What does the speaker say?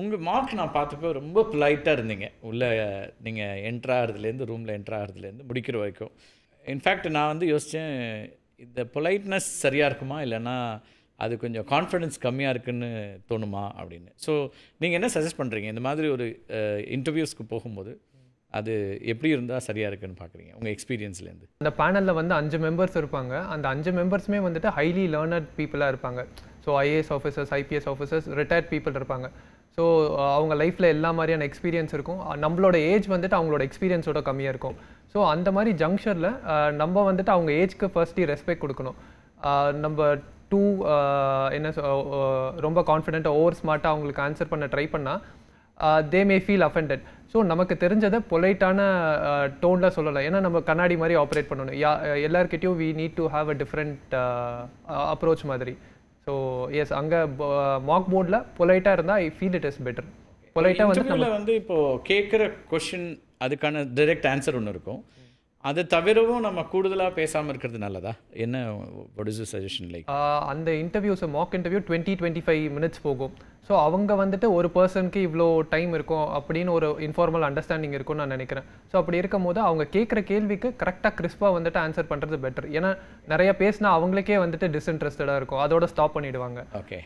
உங்கள் மார்க் நான் பார்த்தப்போ ரொம்ப பொலைட்டாக இருந்தீங்க. உள்ளே நீங்கள் என்ட்ரு ஆகிறதுலேருந்து, ரூமில் என்ட்ரு ஆகிறதுலேருந்து முடிக்கிற வரைக்கும். இன்ஃபேக்ட் நான் வந்து யோசித்தேன், இந்த பொலைட்னஸ் சரியாக இருக்குமா, இல்லைன்னா அது கொஞ்சம் கான்ஃபிடென்ஸ் கம்மியாக இருக்குன்னு தோணுமா அப்படின்னு. ஸோ நீங்கள் என்ன சஜஸ்ட் பண்ணுறீங்க இந்த மாதிரி ஒரு இன்டர்வியூஸ்க்கு போகும்போது அது எப்படி இருந்தால் சரியாக இருக்குன்னு பார்க்குறீங்க உங்கள் எக்ஸ்பீரியன்ஸ்லேருந்து? அந்த பேனலில் வந்து 5 மெம்பர்ஸ் இருப்பாங்க. அந்த 5 மெம்பர்ஸுமே வந்துட்டு ஹைலி லேர்னட் பீப்புளாக இருப்பாங்க. So IAS officers, IPS officers, retired people இருப்பாங்க. ஸோ அவங்க லைஃப்பில் எல்லா மாதிரியான எக்ஸ்பீரியன்ஸ் இருக்கும். நம்மளோட ஏஜ் வந்துட்டு அவங்களோட எக்ஸ்பீரியன்ஸோட கம்மியாக இருக்கும். ஸோ அந்த மாதிரி ஜங்ஷனில் நம்ம வந்துட்டு அவங்க ஏஜ்க்கு ஃபர்ஸ்ட்டு ரெஸ்பெக்ட் கொடுக்கணும். நம்ம என்ன ரொம்ப கான்ஃபிடென்ட்டாக ஓவர் ஸ்மார்ட்டாக அவங்களுக்கு ஆன்சர் பண்ண ட்ரை பண்ணால் தே மே ஃபீல் அஃபெண்டட். ஸோ நமக்கு தெரிஞ்சதை பொலைட்டான டோனில் சொல்லலாம். ஏன்னா நம்ம கண்ணாடி மாதிரி ஆப்ரேட் பண்ணணும். எல்லாருக்கிட்டையும் we need to have a different approach மாதிரி. ஸோ எஸ், அங்கே மார்க் போர்டில் பொலைட்டாக இருந்தால் I feel it is better. பொலைட்டாக வந்து நம்ம வந்து இப்போது கேட்குற கொஷின் அதுக்கான டைரெக்ட் ஆன்சர் ஒன்று இருக்கும். அது தவிரவும் நம்ம கூடுதலாக பேசாமல் இருக்கிறது நல்லதா? என்ன what is you suggestion like? அந்த இன்டர்வியூஸ் மார்க் இன்டர்வியூ 20-25 மினிட்ஸ் போகும். ஸோ அவங்க வந்துட்டு ஒரு பர்சனுக்கு இவ்வளோ டைம் இருக்கும் அப்படின்னு ஒரு இன்ஃபார்மல் அண்டர்ஸ்டாண்டிங் இருக்கும்னு நான் நினைக்கிறேன். ஸோ அப்படி இருக்கும் போது அவங்க கேட்குற கேள்விக்கு கரெக்டாக கிறிஸ்பாக வந்துட்டு ஆன்சர் பண்ணுறது பெட்டர். ஏன்னா நிறைய பேசினா அவங்களுக்கே வந்துட்டு டிஸ்இன்ட்ரெஸ்டடாக இருக்கும், அதோட ஸ்டாப் பண்ணிவிடுவாங்க. ஓகே.